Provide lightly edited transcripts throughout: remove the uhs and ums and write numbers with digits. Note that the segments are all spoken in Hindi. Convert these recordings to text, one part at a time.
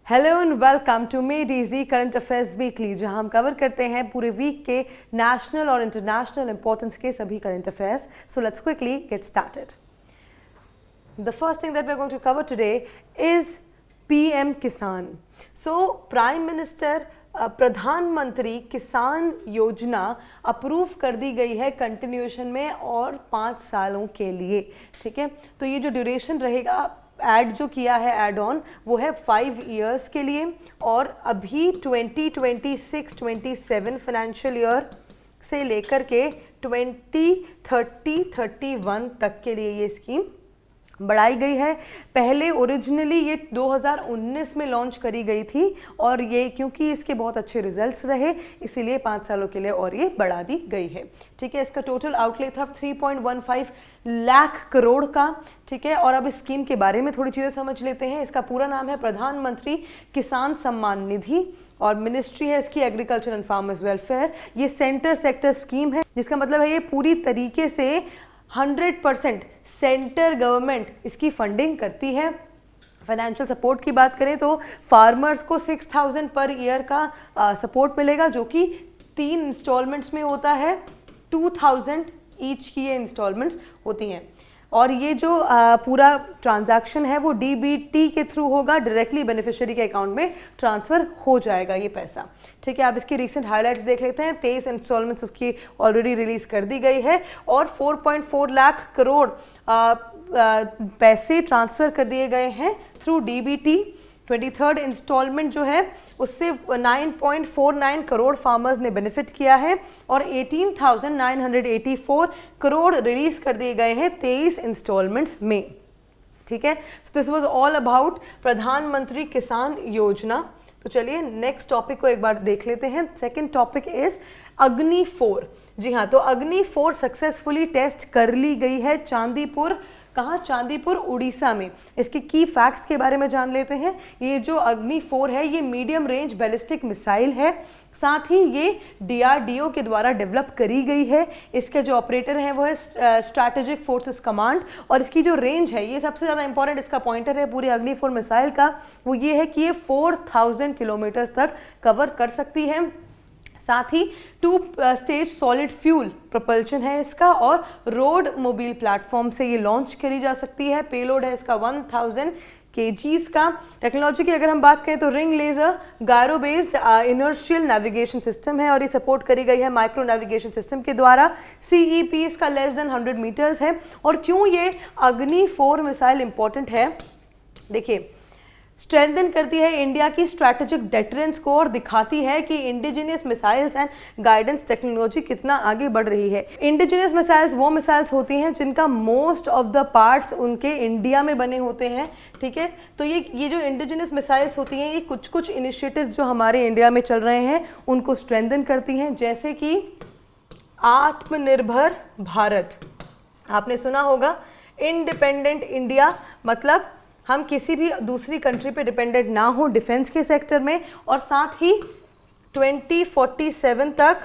Hello and welcome to Made Easy current affairs weekly, जहां हम कवर करते हैं पूरे वीक के नेशनल और इंटरनेशनल इंपॉर्टेंस के सभी current affairs. So let's quickly get started. The first thing that we're going to cover today is PM Kisan. So Prime Minister प्रधानमंत्री किसान योजना अप्रूव कर दी गई है कंटिन्यूएशन में और 5 सालों के लिए. ठीक है, तो ये जो ड्यूरेशन रहेगा ऐड जो किया है एड ऑन वो है 5 इयर्स के लिए और अभी 2026-27 फाइनेंशियल ईयर से लेकर के 2030-31 तक के लिए ये स्कीम बढ़ाई गई है. पहले ओरिजिनली ये 2019 में लॉन्च करी गई थी और ये क्योंकि इसके बहुत अच्छे रिजल्ट्स रहे इसीलिए 5 सालों के लिए और ये बढ़ा दी गई है. ठीक है, इसका टोटल आउटले था 3.15 लाख करोड़ का. ठीक है, और अब इस स्कीम के बारे में थोड़ी चीज़ें समझ लेते हैं. इसका पूरा नाम है प्रधानमंत्री किसान सम्मान निधि और मिनिस्ट्री है इसकी एग्रीकल्चर एंड फार्मर्स वेलफेयर. ये सेंटर सेक्टर स्कीम है जिसका मतलब है ये पूरी तरीके से 100% सेंटर गवर्नमेंट इसकी फंडिंग करती है. फाइनेंशियल सपोर्ट की बात करें तो फार्मर्स को 6,000 पर ईयर का सपोर्ट मिलेगा जो कि 3 इंस्टॉलमेंट्स में होता है. 2,000 ईच की ये इंस्टॉलमेंट्स होती हैं और ये जो पूरा ट्रांजैक्शन है वो डीबीटी के थ्रू होगा, डायरेक्टली बेनिफिशियरी के अकाउंट में ट्रांसफ़र हो जाएगा ये पैसा. ठीक है, आप इसकी रिसेंट हाइलाइट्स देख लेते हैं. 23 इंस्टॉलमेंट्स उसकी ऑलरेडी रिलीज कर दी गई है और 4.4 लाख करोड़ पैसे ट्रांसफ़र कर दिए गए हैं थ्रू डीबीटी. 23rd इंस्टॉलमेंट जो है उससे 9.49 करोड़ फार्मर्स ने बेनिफिट किया है और 18,984 करोड़ रिलीज कर दिए गए हैं 23 इंस्टॉलमेंट्स में. ठीक है, so this was all about प्रधानमंत्री किसान योजना. तो चलिए नेक्स्ट टॉपिक को एक बार देख लेते हैं. सेकेंड टॉपिक इज अग्नि 4. जी हाँ, तो अग्नि 4 सक्सेसफुली टेस्ट कर ली गई है चांदीपुर. कहाँ? चांदीपुर उड़ीसा में. इसके की फैक्ट्स के बारे में जान लेते हैं. ये जो अग्नि 4 है ये मीडियम रेंज बैलिस्टिक मिसाइल है. साथ ही ये DRDO के द्वारा डेवलप करी गई है. इसके जो ऑपरेटर हैं वो है स्ट्रैटेजिक फोर्सेस कमांड और इसकी जो रेंज है ये सबसे ज़्यादा इंपॉर्टेंट इसका पॉइंटर है पूरी अग्नि 4 मिसाइल का वो ये है कि ये 4,000 किलोमीटर्स तक कवर कर सकती है. साथ ही 2 स्टेज सॉलिड फ्यूल प्रोपल्शन है इसका और रोड मोबाइल प्लेटफॉर्म से ये लॉन्च करी जा सकती है. पेलोड है इसका 1000 kgs का. टेक्नोलॉजी की अगर हम बात करें तो ring laser gyro based inertial navigation system है और ये सपोर्ट करी गई है माइक्रो नेविगेशन सिस्टम के द्वारा. CEP इसका लेस देन 100 मीटर्स है. और क्यों ये अग्नि 4 मिसाइल इंपॉर्टेंट है, देखिए स्ट्रेंथन करती है इंडिया की स्ट्रैटेजिक डेटरेंस को और दिखाती है कि indigenous missiles and guidance technology कितना आगे बढ़ रही है. इंडिजिनियस मिसाइल्स वो मिसाइल्स होती हैं जिनका मोस्ट ऑफ द पार्ट्स उनके इंडिया में बने होते हैं. ठीक है, तो ये जो इंडिजिनियस मिसाइल्स होती हैं ये कुछ इनिशिएटिव्स जो हमारे इंडिया में चल रहे हैं उनको स्ट्रेंथन करती हैं. जैसे कि आत्मनिर्भर भारत, आपने सुना होगा. इंडिपेंडेंट इंडिया मतलब हम किसी भी दूसरी कंट्री पे डिपेंडेंट ना हो डिफेंस के सेक्टर में. और साथ ही 2047 तक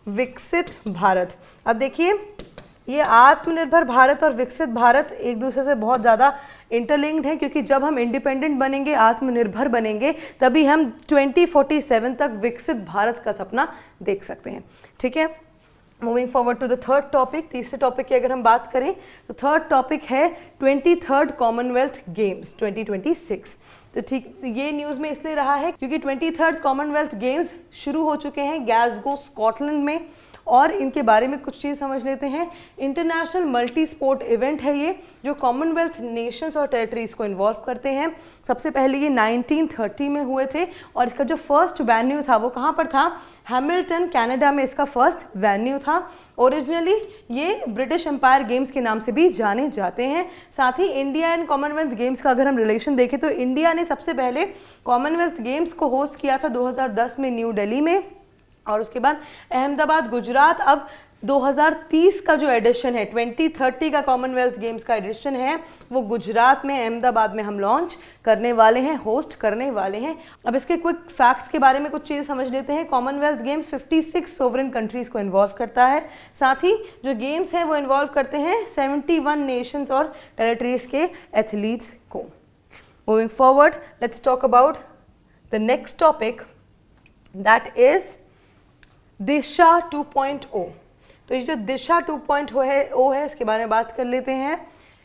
विकसित भारत. अब देखिए ये आत्मनिर्भर भारत और विकसित भारत एक दूसरे से बहुत ज़्यादा इंटरलिंक्ड है क्योंकि जब हम इंडिपेंडेंट बनेंगे आत्मनिर्भर बनेंगे तभी हम 2047 तक विकसित भारत का सपना देख सकते हैं. ठीक है, moving forward to the third topic. तीसरे टॉपिक की अगर हम बात करें तो थर्ड टॉपिक है 23rd कॉमनवेल्थ गेम्स 2026. तो ठीक ये न्यूज़ में इसलिए रहा है क्योंकि 23rd कॉमनवेल्थ गेम्स शुरू हो चुके हैं ग्लासगो स्कॉटलैंड में और इनके बारे में कुछ चीज़ समझ लेते हैं. इंटरनेशनल मल्टी स्पोर्ट इवेंट है ये जो कॉमनवेल्थ नेशंस और टेरिटरीज को इन्वॉल्व करते हैं. सबसे पहले ये 1930 में हुए थे और इसका जो फर्स्ट वेन्यू था वो कहाँ पर था? हैमिल्टन कनाडा में इसका फर्स्ट वेन्यू था. ओरिजिनली ये ब्रिटिश एम्पायर गेम्स के नाम से भी जाने जाते हैं. साथ ही इंडिया एंड कॉमनवेल्थ गेम्स का अगर हम रिलेशन देखें तो इंडिया ने सबसे पहले कॉमनवेल्थ गेम्स को होस्ट किया था 2010 में न्यू दिल्ली में और उसके बाद अहमदाबाद गुजरात. अब 2030 का जो एडिशन है 2030 का कॉमनवेल्थ गेम्स का एडिशन है वो गुजरात में अहमदाबाद में हम लॉन्च करने वाले हैं, होस्ट करने वाले हैं. अब इसके क्विक फैक्ट्स के बारे में कुछ चीज़ समझ लेते हैं. कॉमनवेल्थ गेम्स 56 सोवरेन कंट्रीज को इन्वॉल्व करता है. साथ ही जो गेम्स हैं वो इन्वॉल्व करते हैं 71 नेशंस और टेरिटरीज के एथलीट्स को. Moving forward, let's talk about the next topic, that is दिशा 2.0। तो ये जो दिशा 2.0 है इसके बारे में बात कर लेते हैं।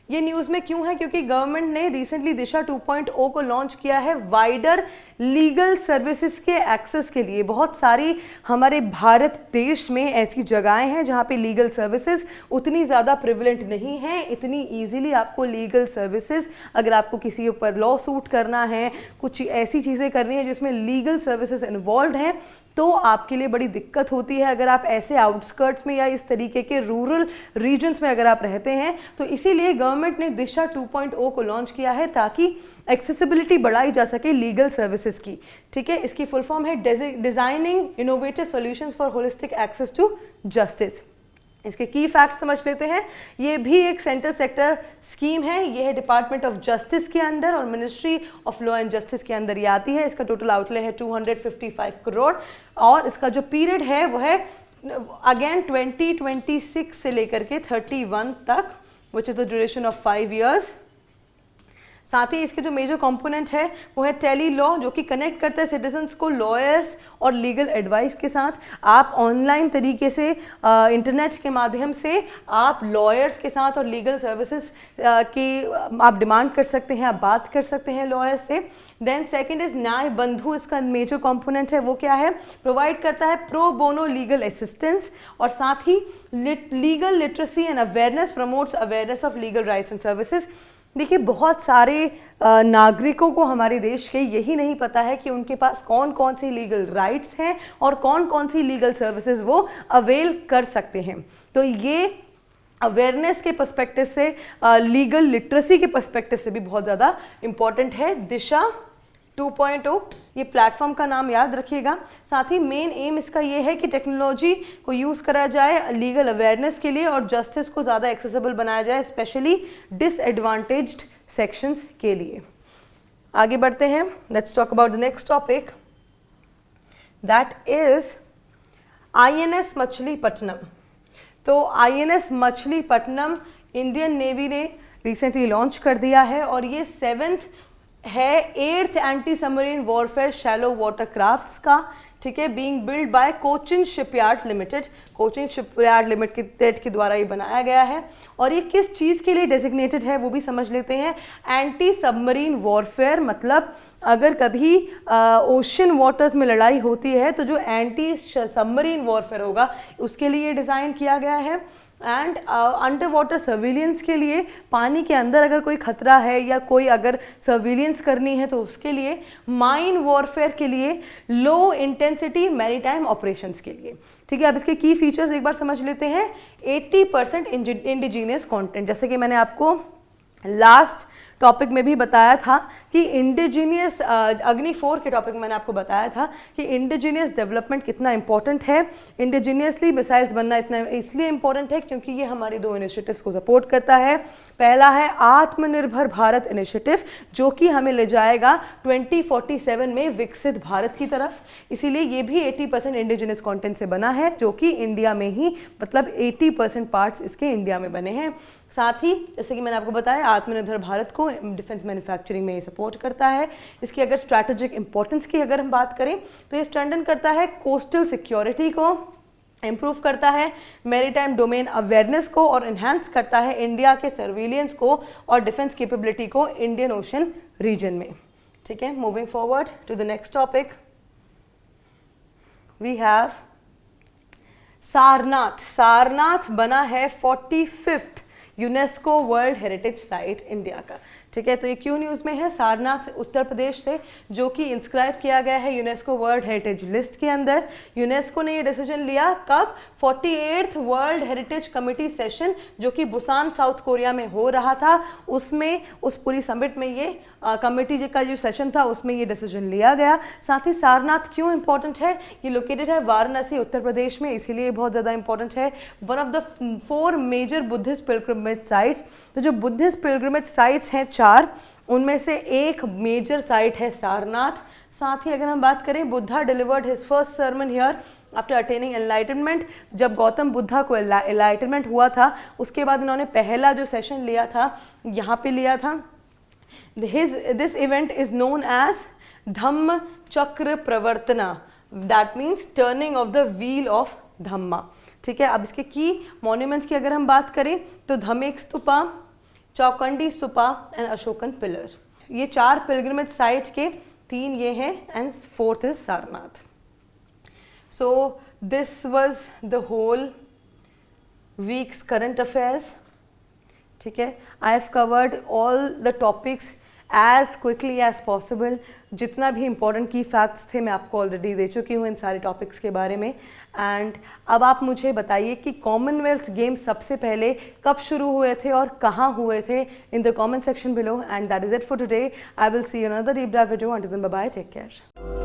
ये न्यूज़ में क्यों है? क्योंकि गवर्नमेंट ने रिसेंटली दिशा 2.0 को लॉन्च किया है वाइडर लीगल सर्विसेज के एक्सेस के लिए। बहुत सारी हमारे भारत देश में ऐसी जगहें हैं जहाँ पे लीगल सर्विसेज उतनी ज़्यादा प्रिविलेंट नहीं है, इतनी इजीली आपको लीगल सर्विसेज, अगर आपको किसी ऊपर लॉ सूट करना है, कुछ ऐसी चीज़ें करनी है जिसमें लीगल सर्विसेज इन्वॉल्व हैं, तो आपके लिए बड़ी दिक्कत होती है अगर आप ऐसे आउटस्कर्ट्स में या इस तरीके के रूरल रीजन्स में अगर आप रहते हैं। तो इसीलिए गवर्नमेंट ने दिशा 2.0 को लॉन्च किया है ताकि एक्सेसिबिलिटी बढ़ाई जा सके लीगल सर्विसेज की। ठीक है, इसकी फुल फॉर्म है designing innovative solutions for holistic access to justice. इसके की फैक्ट समझ लेते हैं। ये भी एक सेंटर सेक्टर स्कीम है, ये है डिपार्टमेंट ऑफ जस्टिस के अंदर और ministry of law and justice के अंदर ये आती है। इसका टोटल आउटले है 255 करोड़ और इसका जो पीरियड है वो है अगेन 2026 से लेकर के 31 तक, which is the duration of 5 years। साथ ही इसके जो मेजर कंपोनेंट है वो है टेली लॉ, जो कि कनेक्ट करता है सिटीजन्स को लॉयर्स और लीगल एडवाइस के साथ। आप ऑनलाइन तरीके से इंटरनेट के माध्यम से आप लॉयर्स के साथ और लीगल सर्विसेज की आप डिमांड कर सकते हैं, आप बात कर सकते हैं लॉयर्स से। देन सेकंड इज न्याय बंधु, इसका मेजर कंपोनेंट है वो क्या है? प्रोवाइड करता है प्रो बोनो लीगल असिस्टेंस और साथ ही legal literacy and awareness, promotes awareness of legal rights and services. देखिए, बहुत सारे नागरिकों को हमारे देश के यही नहीं पता है कि उनके पास कौन कौन सी लीगल राइट्स हैं और कौन कौन सी लीगल सर्विसेज वो अवेल कर सकते हैं। तो ये अवेयरनेस के पर्सपेक्टिव से, लीगल लिटरेसी के पर्सपेक्टिव से भी बहुत ज़्यादा इम्पॉर्टेंट है दिशा 2.0। ये प्लेटफॉर्म का नाम याद रखिएगा। साथ ही मेन एम इसका ये है कि टेक्नोलॉजी को यूज़ करा जाए लीगल अवेयरनेस के लिए और जस्टिस को ज़्यादा एक्सेसिबल बनाया जाए, स्पेशली डिसएडवांटेज्ड सेक्शंस के लिए। आगे बढ़ते हैं, let's talk about the next topic, that is INS Machilipatnam. तो INS मछलीपट्टनम इंडियन नेवी ने रिसेंटली लॉन्च कर दिया है और ये 7th है 8th anti submarine warfare shallow water crafts का। ठीक है, being build by Cochin shipyard limited. Cochin shipyard limited के द्वारा ये बनाया गया है और ये किस चीज़ के लिए डेजिग्नेटेड है वो भी समझ लेते हैं। एंटी सबमरीन वॉरफेयर मतलब अगर कभी ओशन वाटर्स में लड़ाई होती है तो जो एंटी सबमरीन वॉरफेयर होगा उसके लिए डिज़ाइन किया गया है। एंड अंडर वाटर सर्विलियंस के लिए, पानी के अंदर अगर कोई खतरा है या कोई अगर सर्विलियंस करनी है तो उसके लिए, माइन वॉरफेयर के लिए, लो इंटेंसिटी मैरीटाइम ऑपरेशंस के लिए। ठीक है, अब इसके की फीचर्स एक बार समझ लेते हैं। 80% इंडिजीनियस कंटेंट, जैसे कि मैंने आपको लास्ट टॉपिक में भी बताया था कि इंडिजीनियस, अग्नि 4 के टॉपिक में मैंने आपको बताया था कि इंडिजीनियस डेवलपमेंट कितना इंपॉर्टेंट है। इंडिजीनियसली मिसाइल्स बनना इतना इसलिए इंपॉर्टेंट है क्योंकि ये हमारी 2 इनिशिएटिव्स को सपोर्ट करता है। पहला है आत्मनिर्भर भारत इनिशिएटिव, जो कि हमें ले जाएगा 2047 में विकसित भारत की तरफ। इसीलिए ये भी 80% इंडिजीनियस कंटेंट से बना है, जो कि इंडिया में ही, मतलब 80% पार्ट्स इसके इंडिया में बने हैं। साथ ही जैसे कि मैंने आपको बताया, आत्मनिर्भर भारत को डिफेंस मैन्युफैक्चरिंग में सपोर्ट करता है। इसकी अगर स्ट्रैटेजिक इंपॉर्टेंस की अगर हम बात करें तो ये स्ट्रेंथन करता है कोस्टल सिक्योरिटी को, इम्प्रूव करता है मैरीटाइम डोमेन अवेयरनेस को और इन्हांस करता है इंडिया के सर्विलियंस को और डिफेंस कैपेबिलिटी को इंडियन ओशन रीजन में। ठीक है, moving forward to the next topic, we have Sarnath. Sarnath बना है 45th UNESCO world heritage site India का। ठीक है, तो ये क्यों न्यूज़ में है? सारनाथ उत्तर प्रदेश से, जो कि इंस्क्राइब किया गया है यूनेस्को वर्ल्ड हेरिटेज लिस्ट के अंदर। यूनेस्को ने ये डिसीजन लिया कब? 48th world heritage committee session, जो कि बुसान साउथ कोरिया में हो रहा था, उसमें, उस पूरी समिट में ये कमेटी का जो सेशन था उसमें ये डिसीजन लिया गया। साथ ही सारनाथ क्यों इंपॉर्टेंट है? ये लोकेटेड है वाराणसी उत्तर प्रदेश में, इसीलिए बहुत ज़्यादा इंपॉर्टेंट है। One of the 4 major Buddhist pilgrimage sites. तो जो बुद्धिस्ट पिलग्रिमेज साइट्स हैं 4, उनमें से एक मेजर साइट है सारनाथ। साथ ही अगर हम बात करें, Buddha delivered his first sermon here after attaining enlightenment. जब गौतम बुद्धा को एनलाइटनमेंट हुआ था उसके बाद इन्होंने पहला जो सेशन लिया था यहाँ पे लिया था। This event is known as Dhamma Chakra Pravartana, that means turning of the wheel of Dhamma. ठीक है, अब इसके की मॉन्यूमेंट्स की अगर हम बात करें तो धम्मेक स्तूपा, चौकंडी स्तूपा एंड अशोकन पिलर, ये 4 पिलग्रिमेज साइट के 3 ये हैं and 4th is Sarnath. So this was the whole week's current affairs. ठीक है, I have covered all the topics as quickly as possible. जितना भी important की फैक्ट्स थे मैं आपको ऑलरेडी दे चुकी हूँ इन सारे टॉपिक्स के बारे में. एंड अब आप मुझे बताइए कि कॉमनवेल्थ गेम्स सबसे पहले कब शुरू हुए थे और कहाँ हुए थे in the comment section below. And that is it for today. I will see you another deep dive video. Until then bye bye, take care.